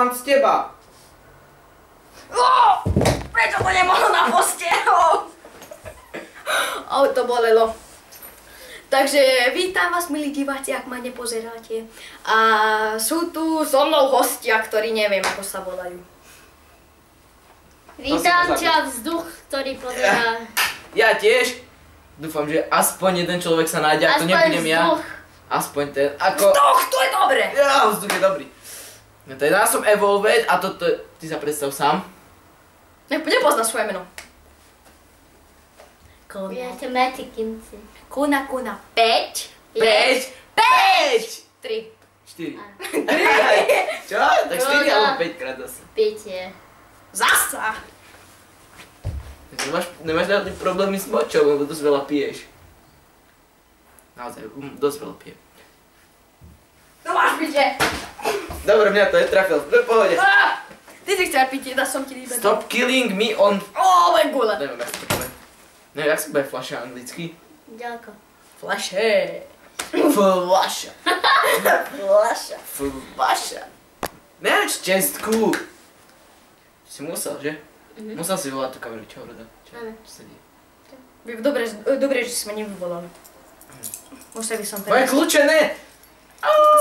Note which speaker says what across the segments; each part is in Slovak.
Speaker 1: pán z teba.
Speaker 2: Prečo to nemohlo na poste? To bolelo. Takže vítam vás, milí diváci, ak ma nepozeráte. A sú tu so mnou hostia, ktorí neviem, ako sa volajú.
Speaker 3: Vítam ťa vzduch, ktorý pozerá.
Speaker 1: Ja tiež. Dúfam, že aspoň jeden človek sa nájde, ak to nebudem ja. Aspoň ten, ako...
Speaker 2: Vzduch, to je dobre!
Speaker 1: Ja, vzduch je dobrý. No teda ja som Evolved a toto... Ty sa predstav sám.
Speaker 2: Nepozná svoje meno.
Speaker 3: Ja ťa Matty Kinsey.
Speaker 2: Kuna, 5.
Speaker 1: 5! 5!
Speaker 2: 3.
Speaker 1: 4. Čo? Tak 4 alebo 5 krát zase.
Speaker 3: 5 je.
Speaker 2: Zasa!
Speaker 1: Nemáš žiadny problémy s močou, lebo dosť veľa piješ. Naozaj, dosť veľa pijem.
Speaker 2: No máš pitie!
Speaker 1: Dobre, mňa to netrafil, v pohode.
Speaker 2: Ty si chcel pitie, dá som ti líbe.
Speaker 1: Stop killing me on...
Speaker 2: Len gule.
Speaker 1: Neviem, jak sa to povie. Neviem, jak sa povie fľaša anglicky?
Speaker 3: Ďalko.
Speaker 2: Flaše.
Speaker 1: Fľaša.
Speaker 2: Flaša.
Speaker 1: Fľaša. Neviem, či čestku. Si musel, že? Musel si volať tú kameru, čo Ruda? Čo sa deje?
Speaker 2: Dobre, že si ma nevyvolali. Musel by som
Speaker 1: Moje
Speaker 2: teraz...
Speaker 1: kľúče, ne!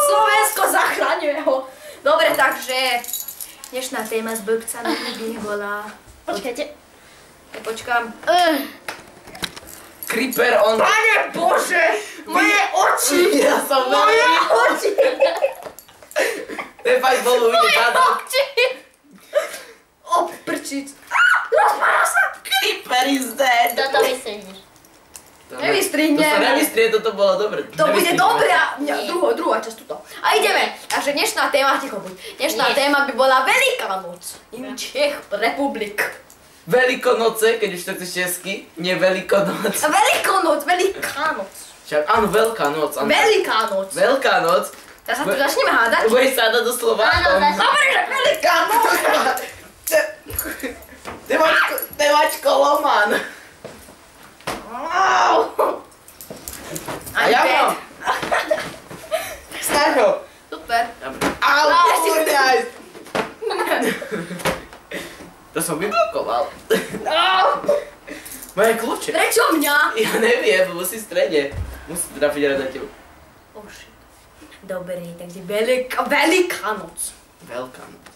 Speaker 2: Slovensko zachraňuje ho. Dobre, takže... Dnešná téma s blbcami nikdy nebola...
Speaker 3: Počkajte.
Speaker 2: Počkám.
Speaker 1: Creeper on...
Speaker 2: Pane Bože! Moje oči!
Speaker 1: Ja som
Speaker 2: Moje
Speaker 1: veľmi...
Speaker 2: oči!
Speaker 1: Ten fakt bol uvidieť
Speaker 2: Moje
Speaker 1: táto.
Speaker 2: oči! Prčic. Rozpára sa!
Speaker 1: Creeper is dead!
Speaker 3: Toto vystrihneš.
Speaker 2: Nevystrihnem.
Speaker 1: To sa nevystrie, toto bolo dobre.
Speaker 2: To bude dobré.
Speaker 3: Nie.
Speaker 2: Druhá časť tuto. A ideme. Takže dnešná téma, ticho buď. Dnešná téma by bola Veľká noc. In Czech Republik.
Speaker 1: Veľkonoce, keď už to chceš česky, nie Veľkonoc.
Speaker 2: Veľkonoc, Veľká noc.
Speaker 1: Však áno, Veľká noc. áno.
Speaker 2: Veľká noc.
Speaker 1: Veľká noc.
Speaker 2: Teraz sa tu začneme hádať.
Speaker 1: Budeš sa hádať do Slovákom.
Speaker 3: Áno,
Speaker 2: Dobre, že Veľká noc.
Speaker 1: Ty máš koloman. A ja mám. Snaď ho.
Speaker 2: Super.
Speaker 1: Au, neaj. To som vyblokoval. Moje kľúče.
Speaker 2: Prečo mňa?
Speaker 1: Ja neviem, lebo si v strede. Musí trafiť rada teba.
Speaker 2: Oh shit. Dobre, takže Veľká noc.
Speaker 1: Veľká noc.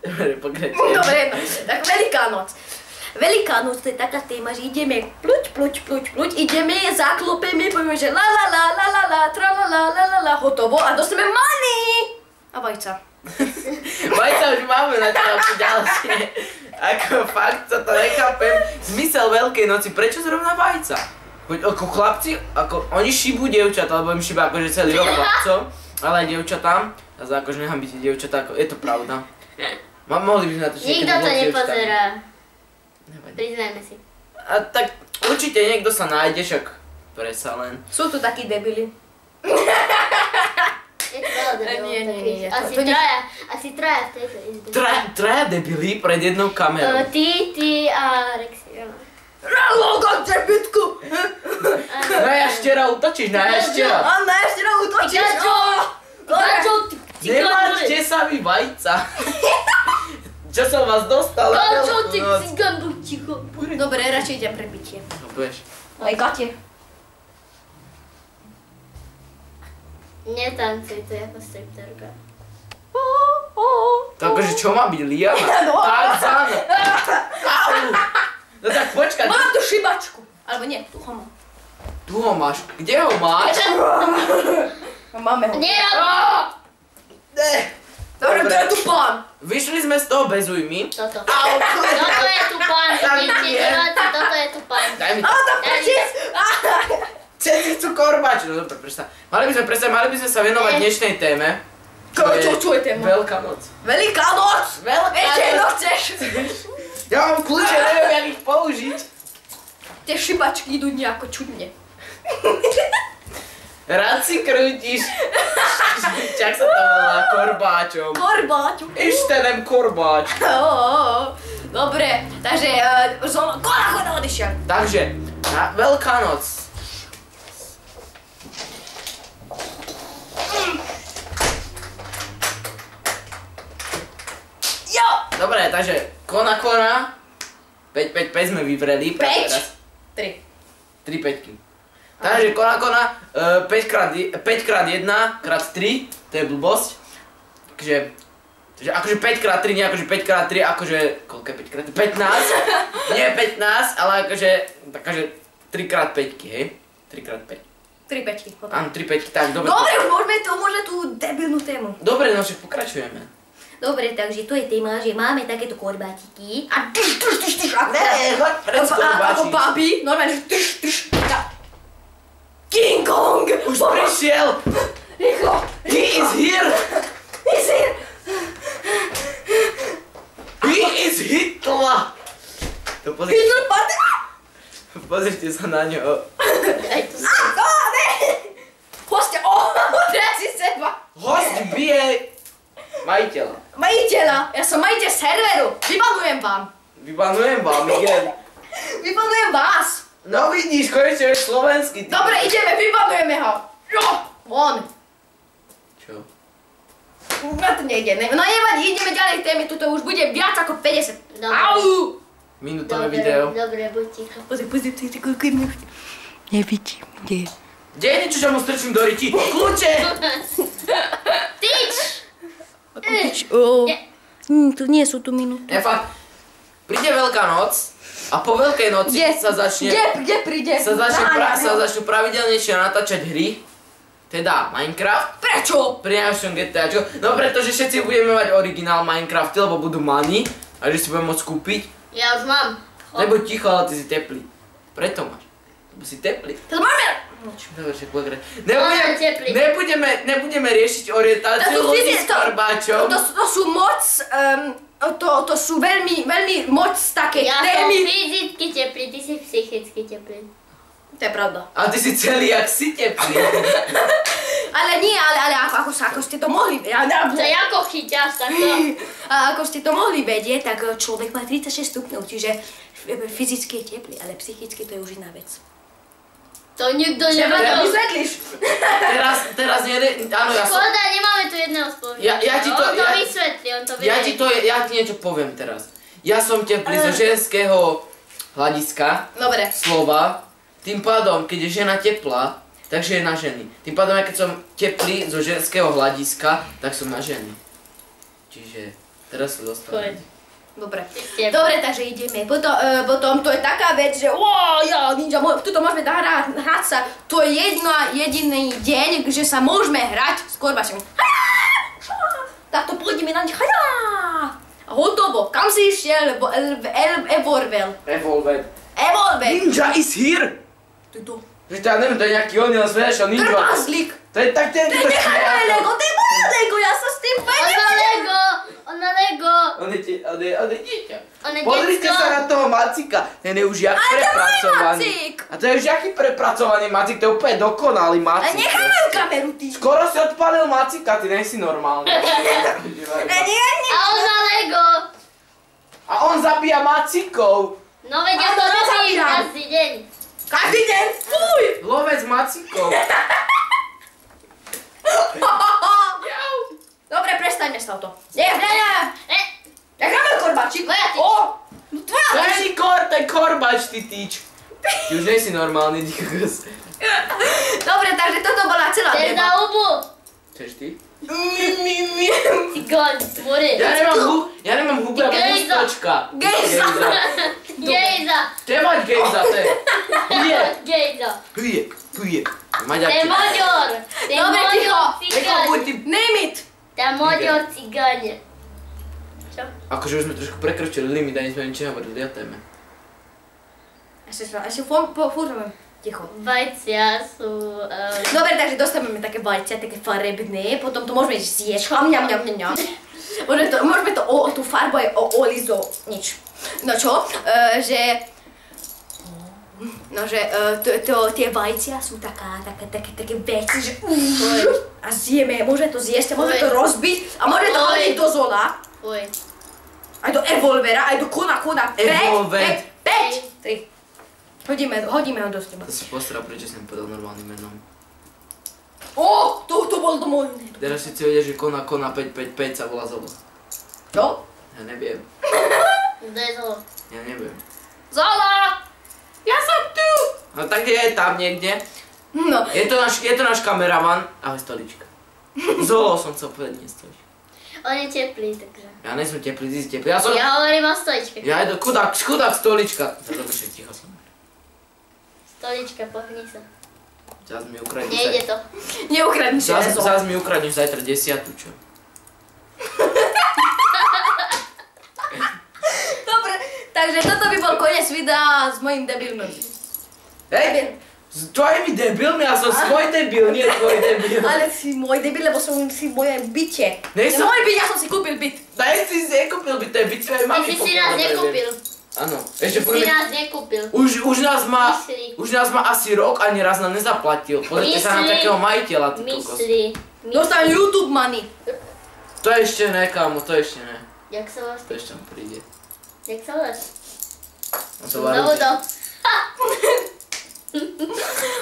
Speaker 1: Dobre, pokračujem.
Speaker 2: Dobre, no. Tak Veľká noc. Veľká noc to je taká téma, že ideme pluť, ideme, zaklopeme, povieme, že la la la la la la, tra la la la la la, hotovo a dostaneme money! A vajca.
Speaker 1: Vajca už máme na ďalšie ďalšie. Ako fakt sa to nechápem. Zmysel Veľkej noci, prečo zrovna vajca? Ako chlapci, ako oni šibú dievčatá, lebo im šibá akože celý rok chlapcom, ale aj dievčatám. A za akože nechám byť dievčatá, ako, je to pravda. Mohli by sme na to
Speaker 3: Nikto to nepozerá. Priznajme si.
Speaker 1: A tak určite niekto sa nájde, však predsa len.
Speaker 2: Sú tu takí debili.
Speaker 3: Je to veľa debilov
Speaker 2: Nie.
Speaker 3: takých. Asi traja v tejto izbe.
Speaker 1: Traja debili pred jednou kamerou.
Speaker 3: Ty a Rexy.
Speaker 2: Logo, debitku!
Speaker 1: Na jaštera útočíš, na jaštera.
Speaker 2: A na jaštera útočíš!
Speaker 3: Gačo, ty
Speaker 1: Nemáčte sa vy vajca. Čo som vás dostal?
Speaker 3: Gačo, ty cigan, buď ticho.
Speaker 2: Dobre, radšej idem pre pitie.
Speaker 1: No budeš.
Speaker 2: Aj Gate.
Speaker 3: Netancuj to ako stripterka.
Speaker 1: To akože čo má byť, Liana? Tarzan! Au! No tak počkaj.
Speaker 2: Mám tu šibačku. Alebo nie, tu ho mám.
Speaker 1: Tu ho máš. Kde ho máš?
Speaker 2: Máme ho.
Speaker 3: Nie,
Speaker 2: Dobre, to je tu pán.
Speaker 1: Vyšli sme z toho bez újmy.
Speaker 3: toto. Toto je tu pán, vidíte diváci, toto je tu pán.
Speaker 1: Daj mi
Speaker 2: A
Speaker 1: to.
Speaker 2: to prečíc!
Speaker 1: Všetci chcú korbač. No dobre, prečo sa. Mali by sme sa venovať dnešnej téme.
Speaker 2: Čo je téma?
Speaker 1: Veľká noc.
Speaker 2: Veľká noc! Ešte jedno chceš?
Speaker 1: Ja mám kľúče, neviem, jak ich použiť.
Speaker 2: Tie šibačky idú nejako čudne.
Speaker 1: Rád si krútiš. Čak sa to volá korbáčom.
Speaker 2: Korbáču.
Speaker 1: Ištenem korbáč.
Speaker 2: Dobre, takže koľko odišiel.
Speaker 1: Takže, na Veľká noc. Dobre, takže kona, 5 sme vyvreli.
Speaker 2: 5? 3.
Speaker 1: 3 päťky. Takže kona, 5x1 x 3, to je blbosť. Takže akože 5x3, nie akože 5x3, akože, koľko je 5x3? 15, nie 15, ale akože 3x5, hej? 3x5.
Speaker 2: 3 päťky, hotovo.
Speaker 1: Áno, 3 päťky, tak, dobre.
Speaker 2: Dobre, už môžeme tú debilnú tému.
Speaker 1: Dobre, no však pokračujeme.
Speaker 2: Dobre, takže to je téma, že máme takéto korbátiky a ako
Speaker 1: hoď pred
Speaker 2: ako babi, normálne, že King Kong!
Speaker 1: Už prišiel!
Speaker 2: Rýchlo!
Speaker 1: He is here!
Speaker 2: He's here!
Speaker 1: He is Hitler! To
Speaker 2: Hitler Pantera!
Speaker 1: pozrite sa na ňo.
Speaker 3: Aj tu
Speaker 2: Ne! Hostia, tresi seba!
Speaker 1: Host bije majiteľa.
Speaker 2: Majiteľa, ja som majiteľ serveru, vybanujem vám.
Speaker 1: Vybanujem vám, Miguel.
Speaker 2: Vybanujem vás.
Speaker 1: No vidíš, konečne vieš slovensky.
Speaker 2: Dobre, ideme, vybanujeme ho. Jo, von.
Speaker 1: Čo?
Speaker 2: Na to nejde, no nevadí, ideme ďalej témy, tuto už bude viac ako 50.
Speaker 3: Dobre.
Speaker 2: Au!
Speaker 1: Minútové video.
Speaker 3: Dobre, buď ticho.
Speaker 2: Pozri, koľko je minút. Nevidím, kde je.
Speaker 1: Kde je niečo, že mu strčím do ryti? Kľúče!
Speaker 3: Tyč!
Speaker 2: Tu nie sú tu minúty.
Speaker 1: Ja fakt, príde Veľká noc a po Veľkej noci sa začne...
Speaker 2: Kde príde?
Speaker 1: Sa začnú pravidelnejšie natáčať hry. Teda Minecraft.
Speaker 2: Prečo?
Speaker 1: Pri najlepšom GTAčko. No pretože všetci budeme mať originál Minecrafty, lebo budú money. A že si budeme môcť kúpiť.
Speaker 3: Ja už mám.
Speaker 1: Nebuď ticho, ale ty si teplý. Preto máš. Lebo si teplý.
Speaker 2: To máme!
Speaker 1: Dobre, však pokre.
Speaker 3: teplý.
Speaker 1: Nebudeme riešiť orientáciu ľudí s farbáčom.
Speaker 2: To sú moc... To sú veľmi moc také
Speaker 3: Ja som
Speaker 2: témy.
Speaker 3: fyzicky teplý, ty si psychicky teplý.
Speaker 2: To je pravda.
Speaker 1: A ty si celý jak si teplý.
Speaker 2: Ale nie, ale ako ste to mohli vedieť.
Speaker 3: To je ako chyťaš, takto.
Speaker 2: Ako ste to mohli vedieť, tak človek má 36 stupňov, čiže fyzicky je teplý, ale psychicky to je už iná vec.
Speaker 3: To nikto
Speaker 2: Teba to
Speaker 3: nevedel.
Speaker 2: vysvetlíš.
Speaker 1: Teraz áno, ja som...
Speaker 3: Škoda, nemáme tu jedného spolužiaka.
Speaker 1: Ja ti to-
Speaker 3: On to
Speaker 1: ja-
Speaker 3: vysvetlí, on to vie.
Speaker 1: Ja ti niečo poviem teraz. Ja som teplý zo ženského hľadiska,
Speaker 2: Dobre.
Speaker 1: slova. Tým pádom, keď je žena teplá, takže je na ženy. Tým pádom, keď som teplý zo ženského hľadiska, tak som na ženy. Čiže teraz sa dostanem.
Speaker 2: Dobre.
Speaker 3: Teplý.
Speaker 2: Dobre, takže ideme. Potom to je taká vec, že ja, ninja, tuto môžeme hrať sa. To je jediný deň, že sa môžeme hrať s korbačami. Tak to pôjdeme na nich. A hotovo. Kam si išiel? Evolver.
Speaker 1: Ninja is here!
Speaker 2: Tuto.
Speaker 1: Že ja neviem, to je nejaký on, ale svedeš, ninja.
Speaker 2: Trpazlík.
Speaker 1: To je tak ten...
Speaker 2: Nechajme Lego, to je moje Lego, ja sa s tým
Speaker 3: On má Lego, on má Lego.
Speaker 1: On je dieťa.
Speaker 3: On je
Speaker 1: Pozrite
Speaker 3: decko.
Speaker 1: sa na toho Macika, ten je už jak
Speaker 2: Ale to je
Speaker 1: prepracovaný.
Speaker 2: Macik.
Speaker 1: A to je už jaký prepracovaný Macik, to je úplne dokonalý
Speaker 2: Ale
Speaker 1: Macik.
Speaker 2: nechajme kameru, ty.
Speaker 1: Skoro si odpalil Macika, ty nejsi normálny.
Speaker 2: Nie.
Speaker 3: A on má Lego.
Speaker 1: A on zabíja Macikov.
Speaker 3: No veď ja
Speaker 2: A
Speaker 3: to
Speaker 2: to
Speaker 3: robím
Speaker 2: nezabíjam.
Speaker 3: každý deň.
Speaker 2: Každý deň, fuj.
Speaker 1: Lovec Macikov.
Speaker 2: Dobre, prestaňme s touto. Nie. Necháme korbačík.
Speaker 3: Moja tyč.
Speaker 2: Tvoja
Speaker 1: To
Speaker 2: tyč.
Speaker 1: je korbač, ty tyč. Ty už nejsi normálny, díkos.
Speaker 2: Dobre, takže toto bola celá
Speaker 3: Chceš
Speaker 2: téma.
Speaker 3: na hubu?
Speaker 1: Chceš ty?
Speaker 3: Ty goň, more.
Speaker 1: Ja nemám hubu, ja mám
Speaker 3: Gejza.
Speaker 1: ústočka.
Speaker 2: Gejza.
Speaker 3: Gejza.
Speaker 1: Kde mať gejza, to je? Huje.
Speaker 3: Gejza.
Speaker 1: Huje.
Speaker 3: To je
Speaker 1: Maďarky.
Speaker 3: moďor. To je
Speaker 2: Dobre, ticho.
Speaker 3: moďor
Speaker 1: Nechal
Speaker 3: cigáň.
Speaker 1: buď ty.
Speaker 2: Name it.
Speaker 3: To je moďor cigáň. Čo?
Speaker 1: Akože už sme trošku prekročili limit, ani sme nič nehovorili o téme.
Speaker 2: Ešte fúrame. Ticho.
Speaker 3: Vajcia sú...
Speaker 2: Dobre, takže dostaneme také vajcia, také farebné, potom to môžeme zjesť, mňam. Môžeme to tú farbu aj olizo, nič. No čo, že tie vajcia sú také veci, že a zjeme, môžeme to zjesť, môžeme to rozbiť a môžeme to hodiť do zola,
Speaker 3: Fuj.
Speaker 2: aj do evolvera, aj do kona.
Speaker 1: Evolver.
Speaker 2: 5, 3. Hodíme ho do steba.
Speaker 1: To si postaral, prečo som povedal normálnym menom.
Speaker 2: To bol do môjho.
Speaker 1: Teraz všetci vedia, že kona 555 sa volá Zolo.
Speaker 2: Čo?
Speaker 1: Ja neviem.
Speaker 3: Kto je Zolo?
Speaker 1: Ja neviem.
Speaker 2: Zolo! Ja som tu!
Speaker 1: No tak je tam niekde.
Speaker 2: No.
Speaker 1: Je to náš kameraman. Ahoj, stolička. Zolo som chcel povedať, nie stolička.
Speaker 3: On je teplý, takže.
Speaker 1: Ja nie som teplý, ty si teplý. Ja
Speaker 3: hovorím o stoličke.
Speaker 1: Ja idu, chudák stolička. Dobre, ticho som.
Speaker 3: Stolička, pohni sa.
Speaker 1: Zas mi ukradneš.
Speaker 3: Nejde to.
Speaker 2: Neukradneš rezo.
Speaker 1: Zas mi ukradneš zajtra 10, čo?
Speaker 2: Dobre, takže toto by bol koniec videa s mojím debilom.
Speaker 1: Hej, s tvojimi debilmi, ja som svoj debil, nie tvoj debil.
Speaker 2: Ale si môj debil, lebo som si v mojom byte.
Speaker 1: Nej som-
Speaker 2: Môj byt, ja som si kúpil byt.
Speaker 1: Daj si nekúpil by, to je byť tvojej
Speaker 3: Ty
Speaker 1: mami.
Speaker 3: si nás nekúpil.
Speaker 1: Áno, ešte
Speaker 3: Si
Speaker 1: prvý.
Speaker 3: nás nekúpil.
Speaker 1: Už nás má asi rok, ani raz nám nezaplatil. Pozrite sa na
Speaker 3: Myslí-
Speaker 1: takého majiteľa, ty kokos.
Speaker 3: Myslí.
Speaker 2: Dostal YouTube money.
Speaker 1: To ešte ne, kámo, to ešte ne.
Speaker 3: Jak sa voláš
Speaker 1: To
Speaker 3: ty?
Speaker 1: ešte tam príde.
Speaker 3: Jak sa voláš?
Speaker 1: On to
Speaker 3: Na vodo.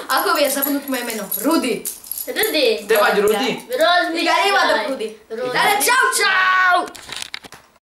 Speaker 2: Ako vie zabudnúť moje meno? Rudy.
Speaker 3: Rudy.
Speaker 1: Chce mať Rudy?
Speaker 3: Rozmýšľaj.
Speaker 2: Iga, nemá do Rudy.
Speaker 3: Rudy.
Speaker 2: Ale čau, čau!